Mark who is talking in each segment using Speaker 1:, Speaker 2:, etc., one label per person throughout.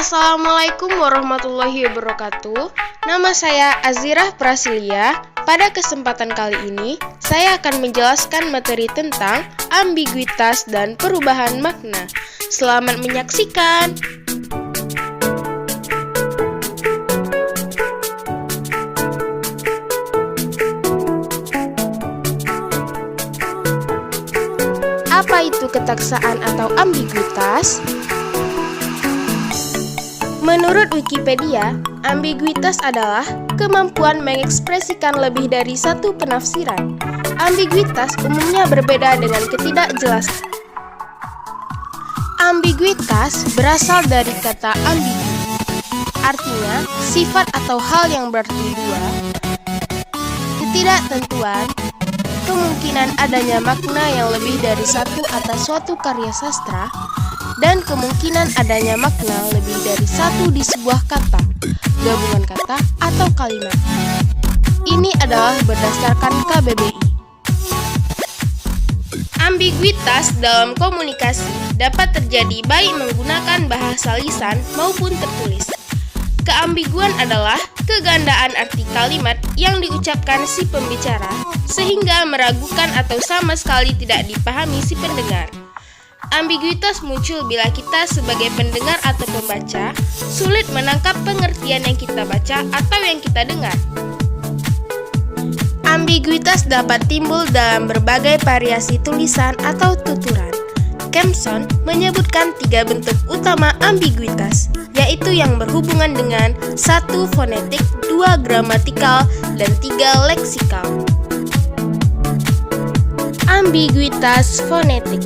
Speaker 1: Assalamualaikum warahmatullahi wabarakatuh. Nama saya Azirah Prasilia. Pada kesempatan kali ini, saya akan menjelaskan materi tentang ambiguitas dan perubahan makna. Selamat menyaksikan. Apa itu ketaksaan atau ambiguitas? Menurut Wikipedia, ambiguitas adalah kemampuan mengekspresikan lebih dari satu penafsiran. Ambiguitas umumnya berbeda dengan ketidakjelasan. Ambiguitas berasal dari kata ambigu, artinya sifat atau hal yang berarti dua, ketidaktentuan, kemungkinan adanya makna yang lebih dari satu atas suatu karya sastra, dan kemungkinan adanya makna lebih dari satu di sebuah kata, gabungan kata, atau kalimat. Ini adalah berdasarkan KBBI. Ambiguitas dalam komunikasi dapat terjadi baik menggunakan bahasa lisan maupun tertulis. Keambiguan adalah kegandaan arti kalimat yang diucapkan si pembicara sehingga meragukan atau sama sekali tidak dipahami si pendengar. Ambiguitas muncul bila kita sebagai pendengar atau pembaca sulit menangkap pengertian yang kita baca atau yang kita dengar. Ambiguitas dapat timbul dalam berbagai variasi tulisan atau tuturan. Kempson menyebutkan 3 bentuk utama ambiguitas, yaitu yang berhubungan dengan 1 fonetik, 2 gramatikal, dan 3 leksikal. Ambiguitas fonetik.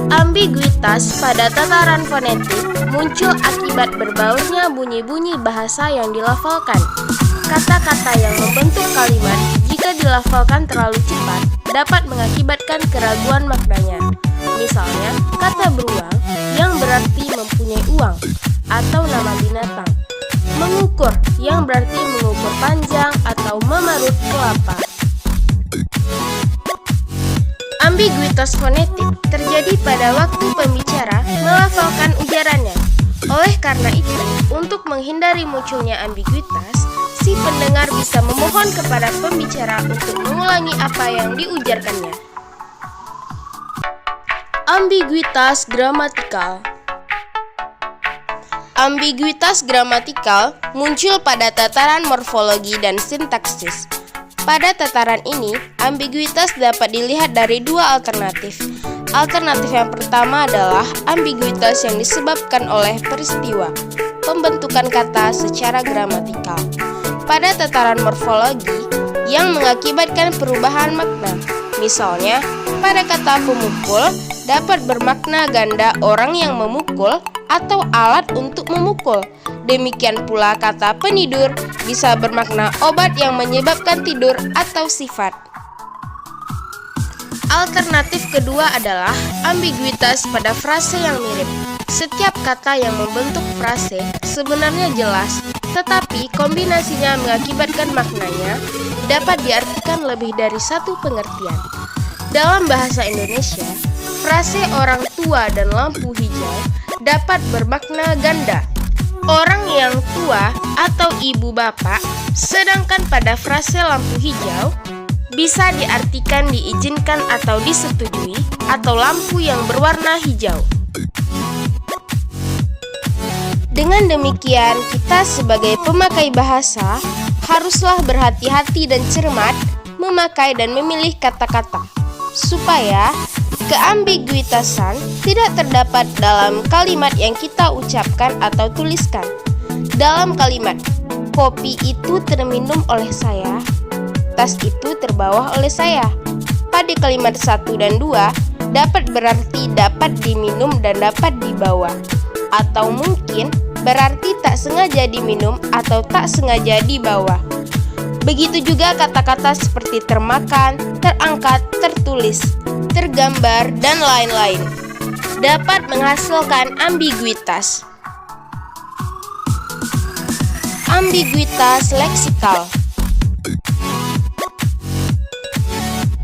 Speaker 1: Ambiguitas pada tataran fonetik muncul akibat berbaurnya bunyi-bunyi bahasa yang dilafalkan. Kata-kata yang membentuk kalimat jika dilafalkan terlalu cepat dapat mengakibatkan keraguan maknanya. Misalnya, kata beruang yang berarti mempunyai uang atau nama binatang. Mengukur yang berarti mengukur panjang atau memarut kelapa. Ambiguitas fonetik terjadi pada waktu pembicara melafalkan ujarannya. Oleh karena itu, untuk menghindari munculnya ambiguitas, si pendengar bisa memohon kepada pembicara untuk mengulangi apa yang diujarkannya. Ambiguitas gramatikal. Ambiguitas gramatikal muncul pada tataran morfologi dan sintaksis. Pada tataran ini, ambiguitas dapat dilihat dari 2 alternatif. Alternatif yang pertama adalah ambiguitas yang disebabkan oleh peristiwa pembentukan kata secara gramatikal. Pada tataran morfologi yang mengakibatkan perubahan makna. Misalnya, pada kata pemukul dapat bermakna ganda orang yang memukul atau alat untuk memukul. Demikian pula kata penidur bisa bermakna obat yang menyebabkan tidur atau sifat. Alternatif kedua adalah ambiguitas pada frase yang mirip. Setiap kata yang membentuk frase sebenarnya jelas, tetapi kombinasinya mengakibatkan maknanya dapat diartikan lebih dari satu pengertian. Dalam bahasa Indonesia, frase orang tua dan lampu hijau dapat bermakna ganda. Orang yang tua atau ibu bapak, sedangkan pada frase lampu hijau bisa diartikan diizinkan atau disetujui atau lampu yang berwarna hijau. Dengan demikian, kita sebagai pemakai bahasa haruslah berhati-hati dan cermat memakai dan memilih kata-kata supaya keambiguitasan tidak terdapat dalam kalimat yang kita ucapkan atau tuliskan. Dalam kalimat, kopi itu terminum oleh saya, tas itu terbawa oleh saya. Pada kalimat 1 dan 2 dapat berarti dapat diminum dan dapat dibawa, atau mungkin berarti tak sengaja diminum atau tak sengaja dibawa. Begitu juga kata-kata seperti termakan, terangkat, tertulis, tergambar, dan lain-lain dapat menghasilkan ambiguitas. Ambiguitas leksikal.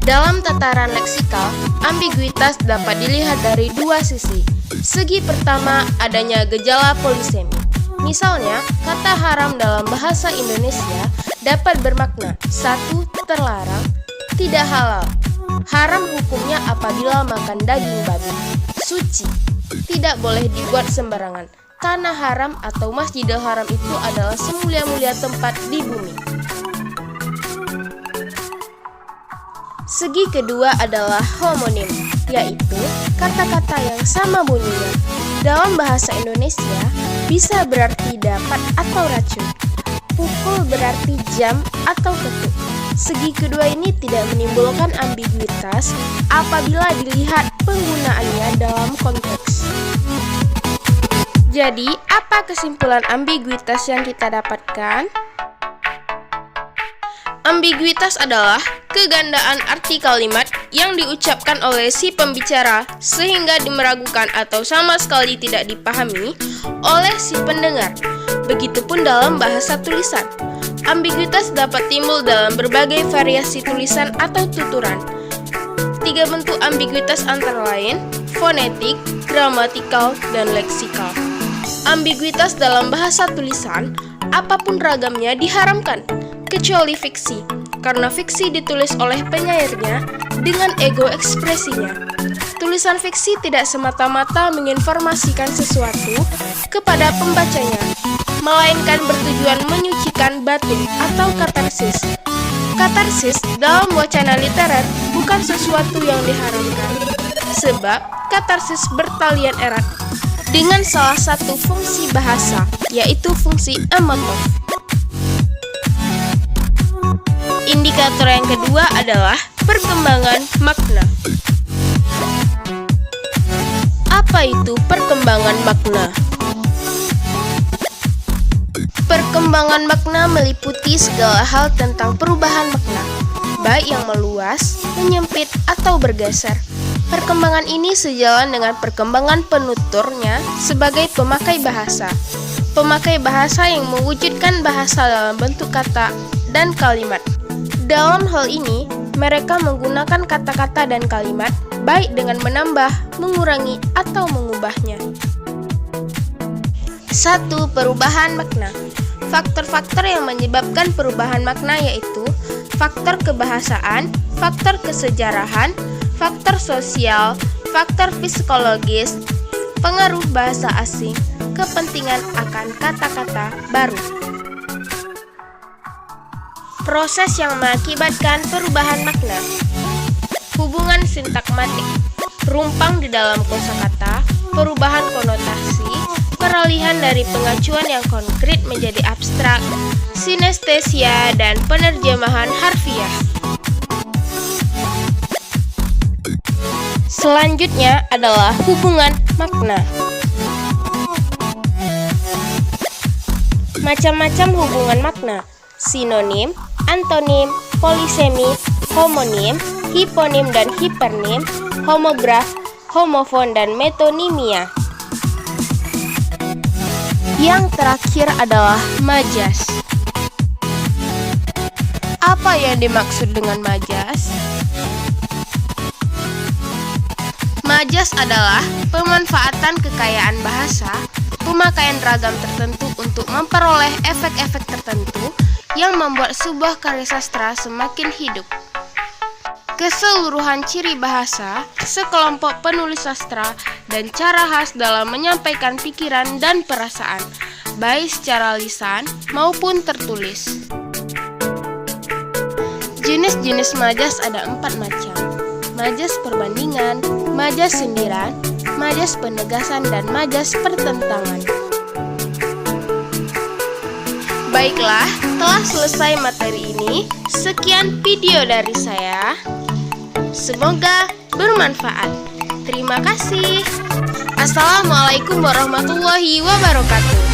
Speaker 1: Dalam tataran leksikal, ambiguitas dapat dilihat dari 2 sisi. Segi pertama, adanya gejala polisemi. Misalnya, kata haram dalam bahasa Indonesia dapat bermakna 1. Terlarang, tidak halal. Haram hukumnya apabila makan daging babi. Suci, tidak boleh dibuat sembarangan. Tanah haram atau Masjidil Haram itu adalah semulia-mulia tempat di bumi. Segi kedua adalah homonim, yaitu kata-kata yang sama bunyinya. Dalam bahasa Indonesia bisa berarti dapat atau racun. Pukul berarti jam atau ketuk. Segi kedua ini tidak menimbulkan ambiguitas apabila dilihat penggunaannya dalam konteks. Jadi, apa kesimpulan ambiguitas yang kita dapatkan? Ambiguitas adalah kegandaan arti kalimat yang diucapkan oleh si pembicara sehingga meragukan atau sama sekali tidak dipahami oleh si pendengar. Begitupun dalam bahasa tulisan. Ambiguitas dapat timbul dalam berbagai variasi tulisan atau tuturan. 3 bentuk ambiguitas antara lain fonetik, gramatikal, dan leksikal. Ambiguitas dalam bahasa tulisan, apapun ragamnya diharamkan, kecuali fiksi, karena fiksi ditulis oleh penyairnya dengan ego ekspresinya. Tulisan fiksi tidak semata-mata menginformasikan sesuatu kepada pembacanya, melainkan bertujuan menyucikan batin atau katarsis. Katarsis dalam wacana literer bukan sesuatu yang diharamkan, sebab katarsis bertalian erat dengan salah satu fungsi bahasa, yaitu fungsi emotif. Indikator yang kedua adalah perkembangan makna. Apa itu perkembangan makna? Perkembangan makna meliputi segala hal tentang perubahan makna, baik yang meluas, menyempit, atau bergeser. Perkembangan ini sejalan dengan perkembangan penuturnya sebagai pemakai bahasa. Pemakai bahasa yang mewujudkan bahasa dalam bentuk kata dan kalimat. Dalam hal ini, mereka menggunakan kata-kata dan kalimat baik dengan menambah, mengurangi, atau mengubahnya. 1. Perubahan makna. Faktor-faktor yang menyebabkan perubahan makna yaitu faktor kebahasaan, faktor kesejarahan, faktor sosial, faktor psikologis, pengaruh bahasa asing, kepentingan akan kata-kata baru. Proses yang mengakibatkan perubahan makna. Hubungan sintakmatik, rumpang di dalam kosakata, perubahan konotasi, peralihan dari pengacuan yang konkret menjadi abstrak, sinestesia, dan penerjemahan harfiah. Selanjutnya adalah hubungan makna. Macam-macam hubungan makna: sinonim, antonim, polisemi, homonim, hiponim dan hipernim, homograf, homofon, dan metonimia. Yang terakhir adalah majas. Apa yang dimaksud dengan majas? Majas adalah pemanfaatan kekayaan bahasa, pemakaian ragam tertentu untuk memperoleh efek-efek tertentu yang membuat sebuah karya sastra semakin hidup. Keseluruhan ciri bahasa, sekelompok penulis sastra, dan cara khas dalam menyampaikan pikiran dan perasaan, baik secara lisan maupun tertulis. Jenis-jenis majas ada 4 macam: majas perbandingan, majas sindiran, majas penegasan, dan majas pertentangan. Baiklah, telah selesai materi ini. Sekian video dari saya. Semoga bermanfaat. Terima kasih. Assalamualaikum warahmatullahi wabarakatuh.